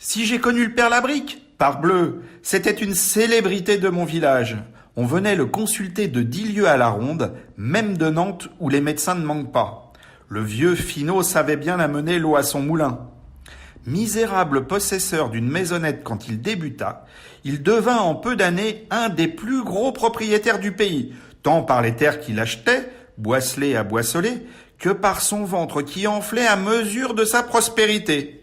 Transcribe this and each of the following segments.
Si j'ai connu le père Labrique, parbleu, c'était une célébrité de mon village. On venait le consulter de 10 lieues à la ronde, même de Nantes où les médecins ne manquent pas. Le vieux Finot savait bien amener l'eau à son moulin. Misérable possesseur d'une maisonnette quand il débuta, il devint en peu d'années un des plus gros propriétaires du pays, tant par les terres qu'il achetait, boisselées à boisseler, que par son ventre qui enflait à mesure de sa prospérité.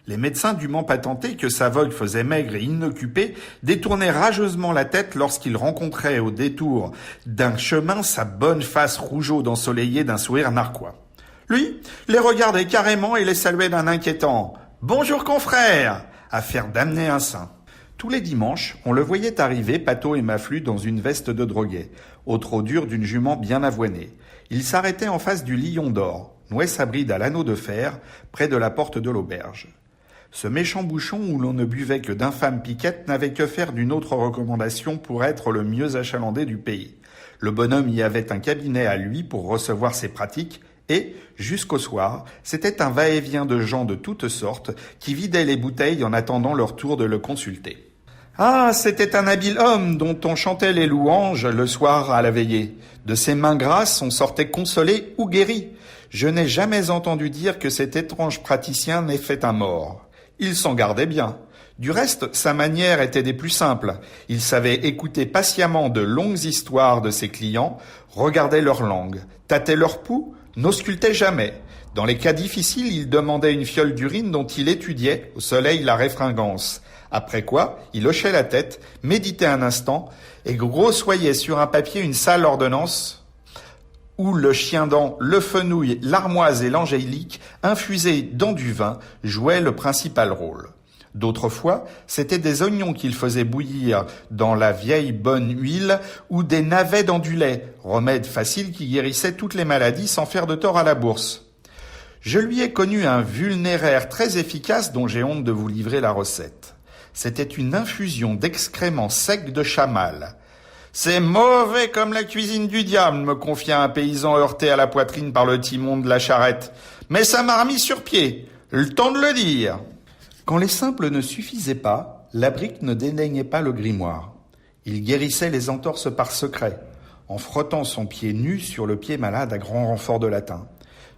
Les médecins dûment patentés que sa vogue faisait maigre et inoccupée détournaient rageusement la tête lorsqu'ils rencontraient au détour d'un chemin sa bonne face rougeaude ensoleillée d'un sourire narquois. Lui les regardait carrément et les saluait d'un inquiétant « Bonjour confrère !» à faire damner un saint. Tous les dimanches, on le voyait arriver, pâteau et maflu, dans une veste de droguet, au trot dur d'une jument bien avoinée. Il s'arrêtait en face du Lion d'Or, nouait sa bride à l'anneau de fer, près de la porte de l'auberge. Ce méchant bouchon où l'on ne buvait que d'infâmes piquettes n'avait que faire d'une autre recommandation pour être le mieux achalandé du pays. Le bonhomme y avait un cabinet à lui pour recevoir ses pratiques et, jusqu'au soir, c'était un va-et-vient de gens de toutes sortes qui vidaient les bouteilles en attendant leur tour de le consulter. Ah, c'était un habile homme dont on chantait les louanges le soir à la veillée. De ses mains grasses, on sortait consolé ou guéri. Je n'ai jamais entendu dire que cet étrange praticien n'ait fait un mort. Il s'en gardait bien. Du reste, sa manière était des plus simples. Il savait écouter patiemment de longues histoires de ses clients, regardait leur langue, tâtait leur pouls, n'auscultait jamais. Dans les cas difficiles, il demandait une fiole d'urine dont il étudiait au soleil la réfringence. Après quoi, il hochait la tête, méditait un instant et grossoyait sur un papier une sale ordonnance où le chien-dent, le fenouil, l'armoise et l'angélique, infusés dans du vin, jouaient le principal rôle. D'autres fois, c'étaient des oignons qu'il faisait bouillir dans la vieille bonne huile ou des navets dans du lait, remède facile qui guérissait toutes les maladies sans faire de tort à la bourse. Je lui ai connu un vulnéraire très efficace dont j'ai honte de vous livrer la recette. C'était une infusion d'excréments secs de chamal. « C'est mauvais comme la cuisine du diable », me confia un paysan heurté à la poitrine par le timon de la charrette. « Mais ça m'a remis sur pied, le temps de le dire ». Quand les simples ne suffisaient pas, Labrique ne dédaignait pas le grimoire. Il guérissait les entorses par secret, en frottant son pied nu sur le pied malade à grand renfort de latin.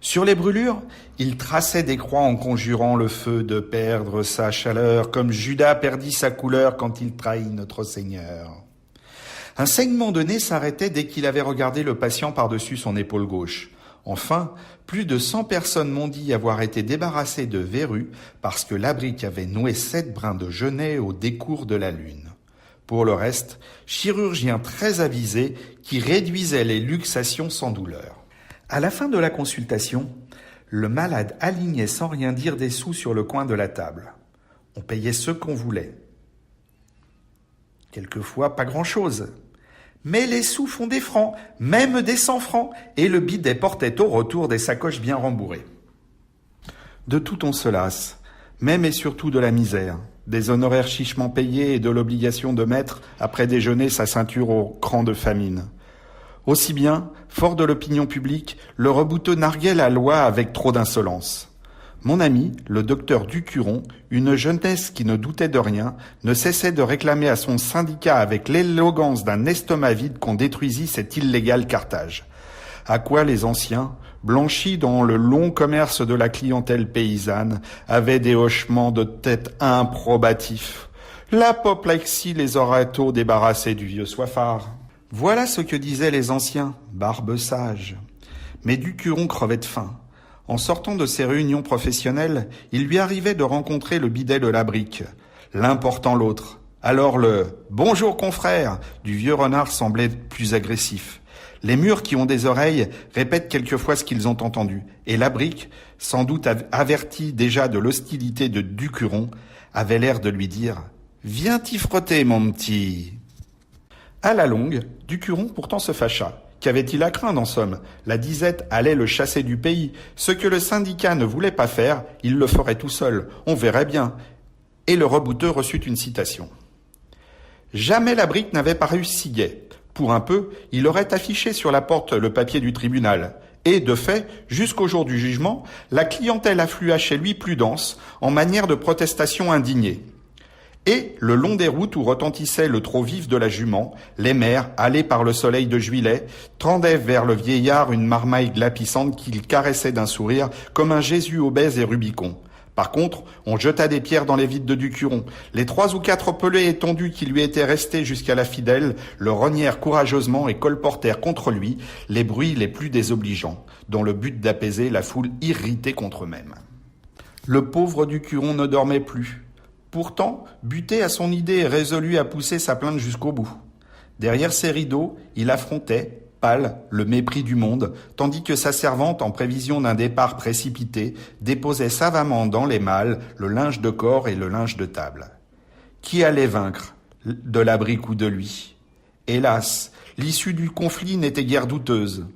Sur les brûlures, il traçait des croix en conjurant le feu de perdre sa chaleur, comme Judas perdit sa couleur quand il trahit notre Seigneur. Un saignement de nez s'arrêtait dès qu'il avait regardé le patient par-dessus son épaule gauche. Enfin, plus de 100 personnes m'ont dit avoir été débarrassées de verrues parce que Labrique avait noué 7 brins de genêt au décours de la lune. Pour le reste, chirurgien très avisé qui réduisait les luxations sans douleur. À la fin de la consultation, le malade alignait sans rien dire des sous sur le coin de la table. On payait ce qu'on voulait. Quelquefois, pas grand-chose. Mais les sous font des francs, même des 100 francs, et le bidet portait au retour des sacoches bien rembourrées. De tout on se lasse, même et surtout de la misère, des honoraires chichement payés et de l'obligation de mettre, après déjeuner, sa ceinture au cran de famine. Aussi bien, fort de l'opinion publique, le rebouteux narguait la loi avec trop d'insolence. Mon ami, le docteur Ducuron, une jeunesse qui ne doutait de rien, ne cessait de réclamer à son syndicat avec l'élégance d'un estomac vide qu'on détruisit cet illégal cartage. À quoi les anciens, blanchis dans le long commerce de la clientèle paysanne, avaient des hochements de tête improbatifs. L'apoplexie les aurait tôt débarrassés du vieux soifard. Voilà ce que disaient les anciens, barbe sage. Mais Ducuron crevait de faim. En sortant de ses réunions professionnelles, il lui arrivait de rencontrer le bidet de Labrique, l'un portant l'autre. Alors le « Bonjour confrère » du vieux renard semblait plus agressif. Les murs qui ont des oreilles répètent quelquefois ce qu'ils ont entendu, et Labrique, sans doute averti déjà de l'hostilité de Ducuron, avait l'air de lui dire « Viens t'y frotter, mon petit ». À la longue, Ducuron pourtant se fâcha. Qu'avait-il à craindre en somme? La disette allait le chasser du pays. Ce que le syndicat ne voulait pas faire, il le ferait tout seul. On verrait bien. Et le rebouteux reçut une citation. Jamais Labrique n'avait paru si gai. Pour un peu, il aurait affiché sur la porte le papier du tribunal. Et, de fait, jusqu'au jour du jugement, la clientèle afflua chez lui plus dense, en manière de protestation indignée. Et, le long des routes où retentissait le trot vif de la jument, les mères, hâlées par le soleil de juillet, tendaient vers le vieillard une marmaille glapissante qu'il caressait d'un sourire comme un Jésus obèse et Rubicon. Par contre, on jeta des pierres dans les vides de Ducuron. Les 3 ou 4 pelés étendus qui lui étaient restés jusqu'à la fidèle le rognèrent courageusement et colportèrent contre lui les bruits les plus désobligeants, dans le but d'apaiser la foule irritée contre eux-mêmes. Le pauvre Ducuron ne dormait plus. Pourtant, buté à son idée et résolu à pousser sa plainte jusqu'au bout. Derrière ses rideaux, il affrontait, pâle, le mépris du monde, tandis que sa servante, en prévision d'un départ précipité, déposait savamment dans les malles le linge de corps et le linge de table. Qui allait vaincre, de Labrique ou de lui? Hélas, l'issue du conflit n'était guère douteuse.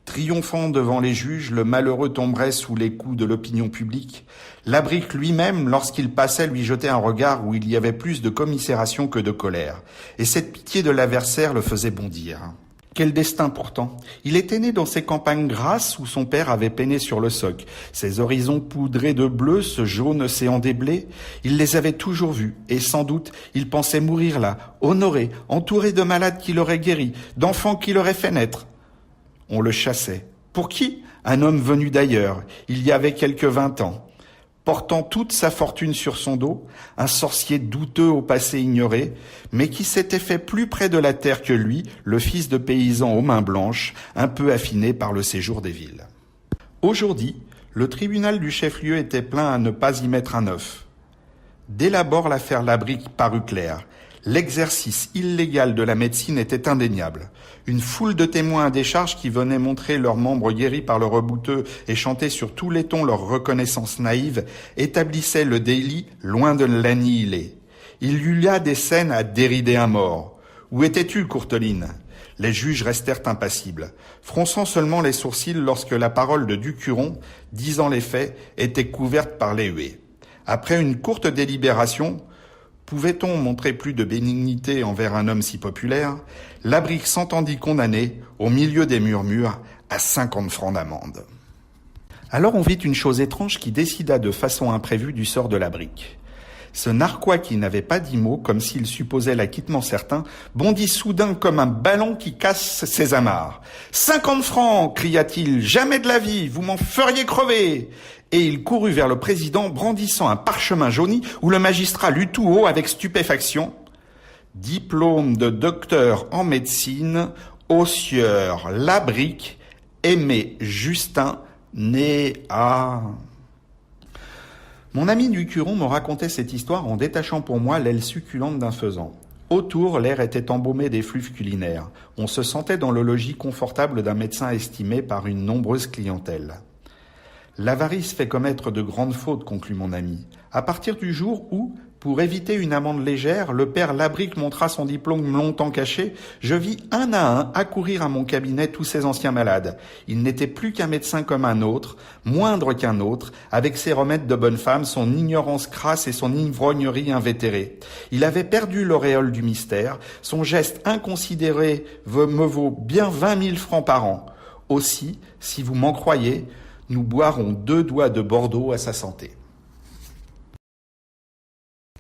Triomphant devant les juges, le malheureux tomberait sous les coups de l'opinion publique. Labrique lui-même, lorsqu'il passait, lui jetait un regard où il y avait plus de commisération que de colère. Et cette pitié de l'adversaire le faisait bondir. Quel destin pourtant! Il était né dans ces campagnes grasses où son père avait peiné sur le soc. Ces horizons poudrés de bleu, ce jaune océan des blés, il les avait toujours vus, et sans doute il pensait mourir là, honoré, entouré de malades qui l'auraient guéri, d'enfants qui l'auraient fait naître. On le chassait. Pour qui? Un homme venu d'ailleurs, il y avait quelque 20 ans. Portant toute sa fortune sur son dos, un sorcier douteux au passé ignoré, mais qui s'était fait plus près de la terre que lui, le fils de paysan aux mains blanches, un peu affiné par le séjour des villes. Aujourd'hui, le tribunal du chef-lieu était plein à ne pas y mettre un œuf. Dès l'abord, l'affaire Labrique parut claire. L'exercice illégal de la médecine était indéniable. Une foule de témoins à décharge qui venaient montrer leurs membres guéris par le rebouteux et chanter sur tous les tons leur reconnaissance naïve établissait le délit loin de l'annihiler. Il y eut là des scènes à dérider un mort. Où étais-tu, Courteline? Les juges restèrent impassibles, fronçant seulement les sourcils lorsque la parole de Ducuron, disant les faits, était couverte par les huées. Après une courte délibération, pouvait-on montrer plus de bénignité envers un homme si populaire? Labrique s'entendit condamné, au milieu des murmures, à 50 francs d'amende. Alors on vit une chose étrange qui décida de façon imprévue du sort de Labrique. Ce narquois qui n'avait pas dit mot, comme s'il supposait l'acquittement certain, bondit soudain comme un ballon qui casse ses amarres. « 50 francs !» cria-t-il. « Jamais de la vie, vous m'en feriez crever !» Et il courut vers le président, brandissant un parchemin jauni où le magistrat lut tout haut avec stupéfaction. « Diplôme de docteur en médecine, Ossieur Labrique, Aimé Justin, né à... » Mon ami Ducuron me racontait cette histoire en détachant pour moi l'aile succulente d'un faisan. Autour, l'air était embaumé d'effluves culinaires. On se sentait dans le logis confortable d'un médecin estimé par une nombreuse clientèle. L'avarice fait commettre de grandes fautes, conclut mon ami. À partir du jour où, pour éviter une amende légère, le père Labrique montra son diplôme longtemps caché, je vis un à un accourir à mon cabinet tous ces anciens malades. Il n'était plus qu'un médecin comme un autre, moindre qu'un autre, avec ses remèdes de bonne femme, son ignorance crasse et son ivrognerie invétérée. Il avait perdu l'auréole du mystère, son geste inconsidéré me vaut bien 20 000 francs par an. Aussi, si vous m'en croyez, nous boirons 2 doigts de Bordeaux à sa santé.